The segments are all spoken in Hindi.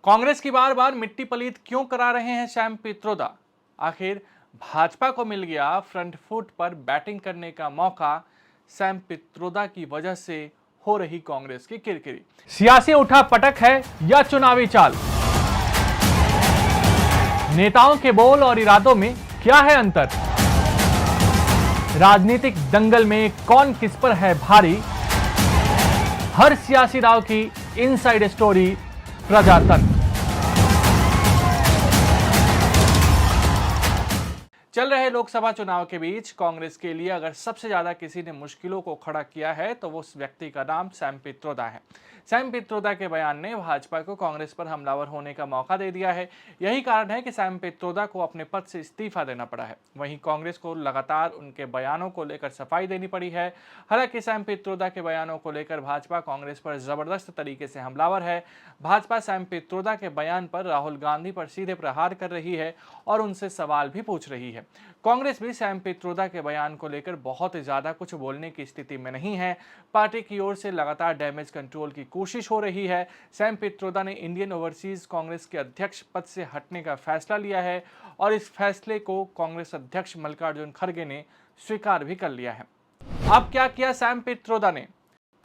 कांग्रेस की बार बार मिट्टी पलीत क्यों करा रहे हैं सैम पित्रोदा? आखिर भाजपा को मिल गया फ्रंट फुट पर बैटिंग करने का मौका। सैम पित्रोदा की वजह से हो रही कांग्रेस की किरकिरी, सियासी उठा पटक है या चुनावी चाल? नेताओं के बोल और इरादों में क्या है अंतर? राजनीतिक दंगल में कौन किस पर है भारी? हर सियासी दांव की इनसाइड स्टोरी प्रजातंत्र। चल रहे लोकसभा चुनाव के बीच कांग्रेस के लिए अगर सबसे ज्यादा किसी ने मुश्किलों को खड़ा किया है तो वो उस व्यक्ति का नाम सैम पित्रोदा है। सैम पित्रोदा के बयान ने भाजपा को कांग्रेस पर हमलावर होने का मौका दे दिया है। यही कारण है कि सैम पित्रोदा को अपने पद से इस्तीफा देना पड़ा है। वहीं कांग्रेस को लगातार उनके बयानों को लेकर सफाई देनी पड़ी है। हालांकि सैम पित्रोदा के बयानों को लेकर भाजपा कांग्रेस पर जबरदस्त तरीके से हमलावर है। भाजपा सैम पित्रोदा के बयान पर राहुल गांधी पर सीधे प्रहार कर रही है और उनसे सवाल भी पूछ रही है। कांग्रेस भी सैम पित्रोदा के बयान को लेकर बहुत ज्यादा कुछ बोलने की स्थिति में नहीं है। पार्टी की ओर से लगातार डैमेज कंट्रोल की कोशिश हो रही है। सैम पित्रोदा ने इंडियन ओवरसीज कांग्रेस के अध्यक्ष पद से हटने का फैसला लिया है और इस फैसले को कांग्रेस अध्यक्ष मल्लिकार्जुन खड़गे ने स्वीकार भी कर लिया है। अब क्या किया सैम पित्रोदा ने?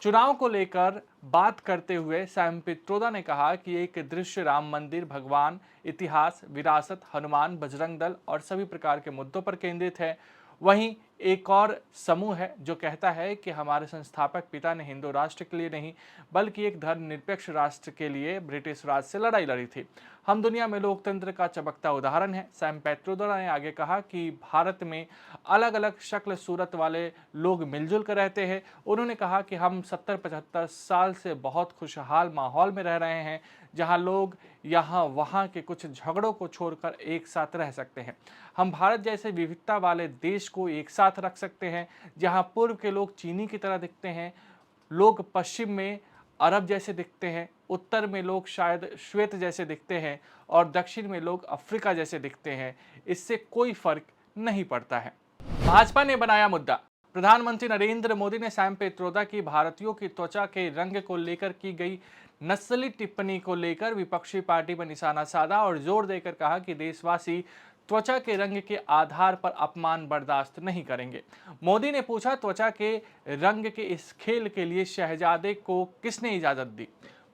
चुनाव को लेकर बात करते हुए सैम पित्रोदा ने कहा कि एक दृश्य राम मंदिर, भगवान, इतिहास, विरासत, हनुमान, बजरंग दल और सभी प्रकार के मुद्दों पर केंद्रित है। वहीं एक और समूह है जो कहता है कि हमारे संस्थापक पिता ने हिंदू राष्ट्र के लिए नहीं बल्कि एक धर्मनिरपेक्ष राष्ट्र के लिए ब्रिटिश राज से लड़ाई लड़ी थी। हम दुनिया में लोकतंत्र का चमकता उदाहरण है। सैम पित्रोदा ने आगे कहा कि भारत में अलग अलग शक्ल सूरत वाले लोग मिलजुल कर रहते हैं। उन्होंने कहा कि हम 70-75 साल से बहुत खुशहाल माहौल में रह रहे हैं जहां लोग यहाँ वहाँ के कुछ झगड़ों को छोड़कर एक साथ रह सकते हैं। हम भारत जैसे विविधता वाले देश को एक साथ रख सकते हैं जहां पूर्व के लोग चीनी की तरह दिखते हैं, लोग पश्चिम में अरब जैसे दिखते हैं, उत्तर में लोग शायद श्वेत जैसे दिखते हैं और दक्षिण में लोग अफ्रीका जैसे दिखते हैं। इससे कोई फर्क नहीं पड़ता है। भाजपा ने बनाया मुद्दा। प्रधानमंत्री नरेंद्र मोदी ने सैम पित्रोदा की भारतीयों की त्वचा के रंग को लेकर की गई नस्ली टिप्पणी को लेकर विपक्षी पार्टी पर निशाना साधा और जोर देकर कहा कि देशवासी त्वचा के रंग के आधार पर अपमान बर्दाश्त नहीं करेंगे। मोदी ने पूछा, त्वचा के रंग के इस खेल के लिए शहजादे को किसने इजाजत दी?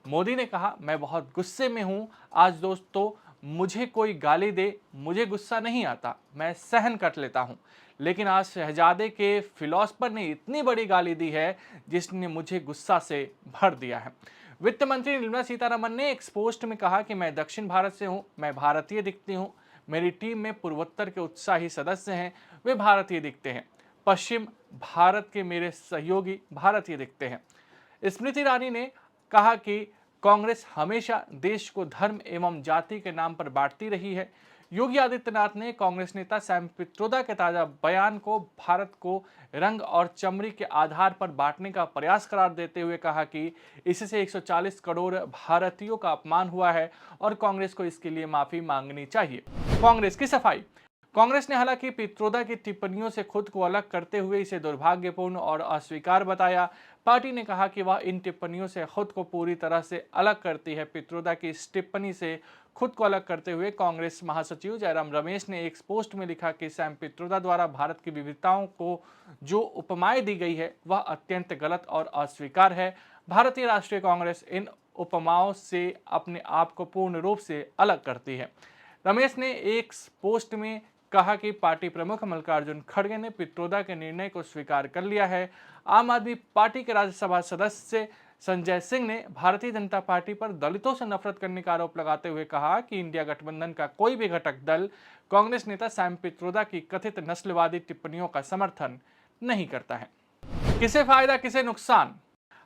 मोदी ने कहा, मैं बहुत गुस्से में हूं। आज दोस्तों, मुझे कोई गाली दे, मुझे गुस्सा नहीं आता, मैं सहन कर लेता हूं। लेकिन आज शहजादे के फिलॉसफर ने इतनी बड़ी गाली दी है जिसने मुझे गुस्सा से भर दिया है। वित्त मंत्री निर्मला सीतारमण ने एक पोस्ट में कहा कि मैं दक्षिण भारत से हूं, मैं भारतीय दिखती हूं। मेरी टीम में पूर्वोत्तर के उत्साही सदस्य हैं, वे भारतीय दिखते हैं। पश्चिम भारत के मेरे सहयोगी भारतीय दिखते हैं। स्मृति ईरानी ने कहा कि कांग्रेस हमेशा देश को धर्म एवं जाति के नाम पर बांटती रही है। योगी आदित्यनाथ ने कांग्रेस नेता सैम पित्रोदा के ताजा बयान को भारत को रंग और चमड़ी के आधार पर बांटने का प्रयास करार देते हुए कहा कि इससे 140 करोड़ भारतीयों का अपमान हुआ है और कांग्रेस को इसके लिए माफी मांगनी चाहिए। कांग्रेस की सफाई। कांग्रेस ने हालांकि पित्रोदा की टिप्पणियों से खुद को अलग करते हुए इसे दुर्भाग्यपूर्ण और अस्वीकार बताया। पार्टी ने कहा कि वह इन टिप्पणियों से खुद को पूरी तरह से अलग करती है। पित्रोदा की इस टिप्पणी से खुद को अलग करते हुए कांग्रेस महासचिव जयराम रमेश ने एक पोस्ट में लिखा कि सैम पित्रोदा द्वारा भारत की विविधताओं को जो उपमाएं दी गई है वह अत्यंत गलत और अस्वीकार है। भारतीय राष्ट्रीय कांग्रेस इन उपमाओं से अपने आप को पूर्ण रूप से अलग करती है। रमेश ने एक पोस्ट में कहा कि पार्टी प्रमुख मल्लिकार्जुन खड़गे ने पित्रोदा के निर्णय को स्वीकार कर लिया है। आम आदमी पार्टी के राज्यसभा सदस्य संजय सिंह ने भारतीय जनता पार्टी पर दलितों से नफरत करने का आरोप लगाते हुए कहा कि इंडिया गठबंधन का कोई भी घटक दल कांग्रेस नेता सैम पित्रोदा की कथित नस्लवादी टिप्पणियों का समर्थन नहीं करता है। किसे फायदा किसे नुकसान?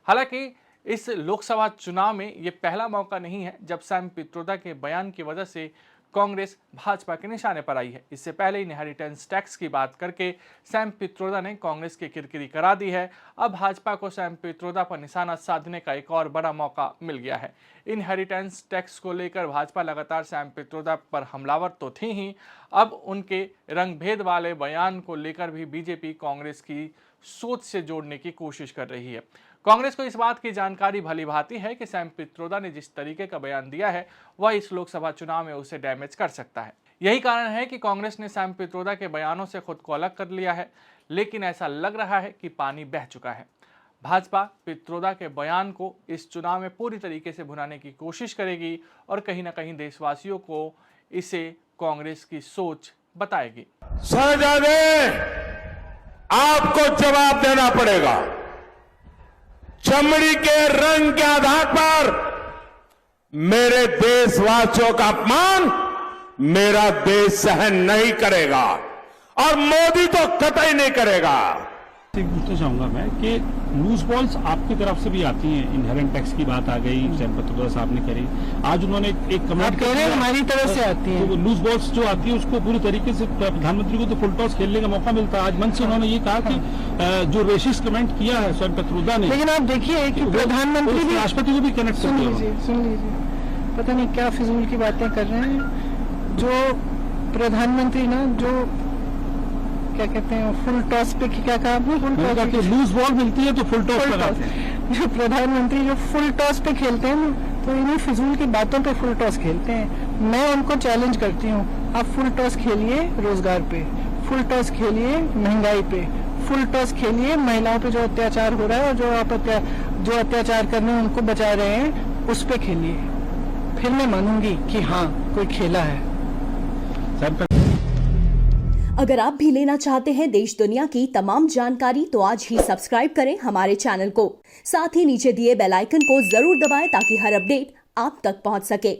हालांकि इस लोकसभा चुनाव में यह पहला मौका नहीं है जब सैम पित्रोदा के बयान की वजह से कांग्रेस भाजपा के निशाने पर आई है। इससे पहले इनहेरिटेंस टैक्स की बात करके सैम पित्रोदा ने कांग्रेस की किरकिरी करा दी है। अब भाजपा को सैम पित्रोदा पर निशाना साधने का एक और बड़ा मौका मिल गया है। इनहेरिटेंस टैक्स को लेकर भाजपा लगातार सैम पित्रोदा पर हमलावर तो थी ही, अब उनके रंगभेद वाले बयान को लेकर भी बीजेपी कांग्रेस की सोच से जोड़ने की कोशिश कर रही है। कांग्रेस को इस बात की जानकारी भली भांति है कि सैम पित्रोदा ने जिस तरीके का बयान दिया है वह इस लोकसभा चुनाव में उसे डैमेज कर सकता है। यही कारण है कि कांग्रेस ने सैम पित्रोदा के बयानों से खुद को अलग कर लिया है, लेकिन ऐसा लग रहा है कि पानी बह चुका है। भाजपा पित्रोदा के बयान को इस चुनाव में पूरी तरीके से भुनाने की कोशिश करेगी और कहीं ना कहीं देशवासियों को इसे कांग्रेस की सोच बताएगी। शहजादे, आपको जवाब देना पड़ेगा। चमड़ी के रंग के आधार पर मेरे देशवासियों का अपमान मेरा देश सहन नहीं करेगा और मोदी तो कतई नहीं करेगा। पूछना चाहूंगा मैं कि लूज बॉल्स आपकी तरफ से भी आती हैं। इनहेरेंट टैक्स की बात आ गई, सैम पित्रोदा साहब ने करी, आज उन्होंने एक कमेंट कह रहे हैं हमारी तरफ से आती है। तो लूज बॉल्स जो आती है उसको पूरी तरीके से प्रधानमंत्री को तो फुल टॉस खेलने का मौका मिलता है। आज मंच से उन्होंने ये कहा कि जो रेसिस्ट कमेंट किया है सैम पित्रोदा ने, लेकिन आप देखिए कि प्रधानमंत्री भी राष्ट्रपति को भी कनेक्ट सुन करते लीजिए, पता नहीं क्या फिजूल की बातें कर रहे हैं। जो प्रधानमंत्री ना, जो क्या कहते हैं, फुल टॉस पे क्या कहा आपने? फुल टॉस पे लूज बॉल मिलती है तो फुल टॉस लगाते हैं। जो प्रधानमंत्री जो फुल टॉस पे खेलते हैं ना, तो इन्हीं फिजूल की बातों पे फुल टॉस खेलते हैं। मैं उनको चैलेंज करती हूँ, आप फुल टॉस खेलिए रोजगार पे, फुल टॉस खेलिए महंगाई पे, फुल टॉस खेलिए महिलाओं पे जो अत्याचार हो रहा है और जो अत्याचार करने उनको बचा रहे हैं उस पे खेलिए, फिर मैं मानूंगी कि हाँ कोई खेला है। अगर आप भी लेना चाहते हैं देश दुनिया की तमाम जानकारी तो आज ही सब्सक्राइब करें हमारे चैनल को। साथ ही नीचे दिए बेल आइकन को जरूर दबाएं ताकि हर अपडेट आप तक पहुंच सके।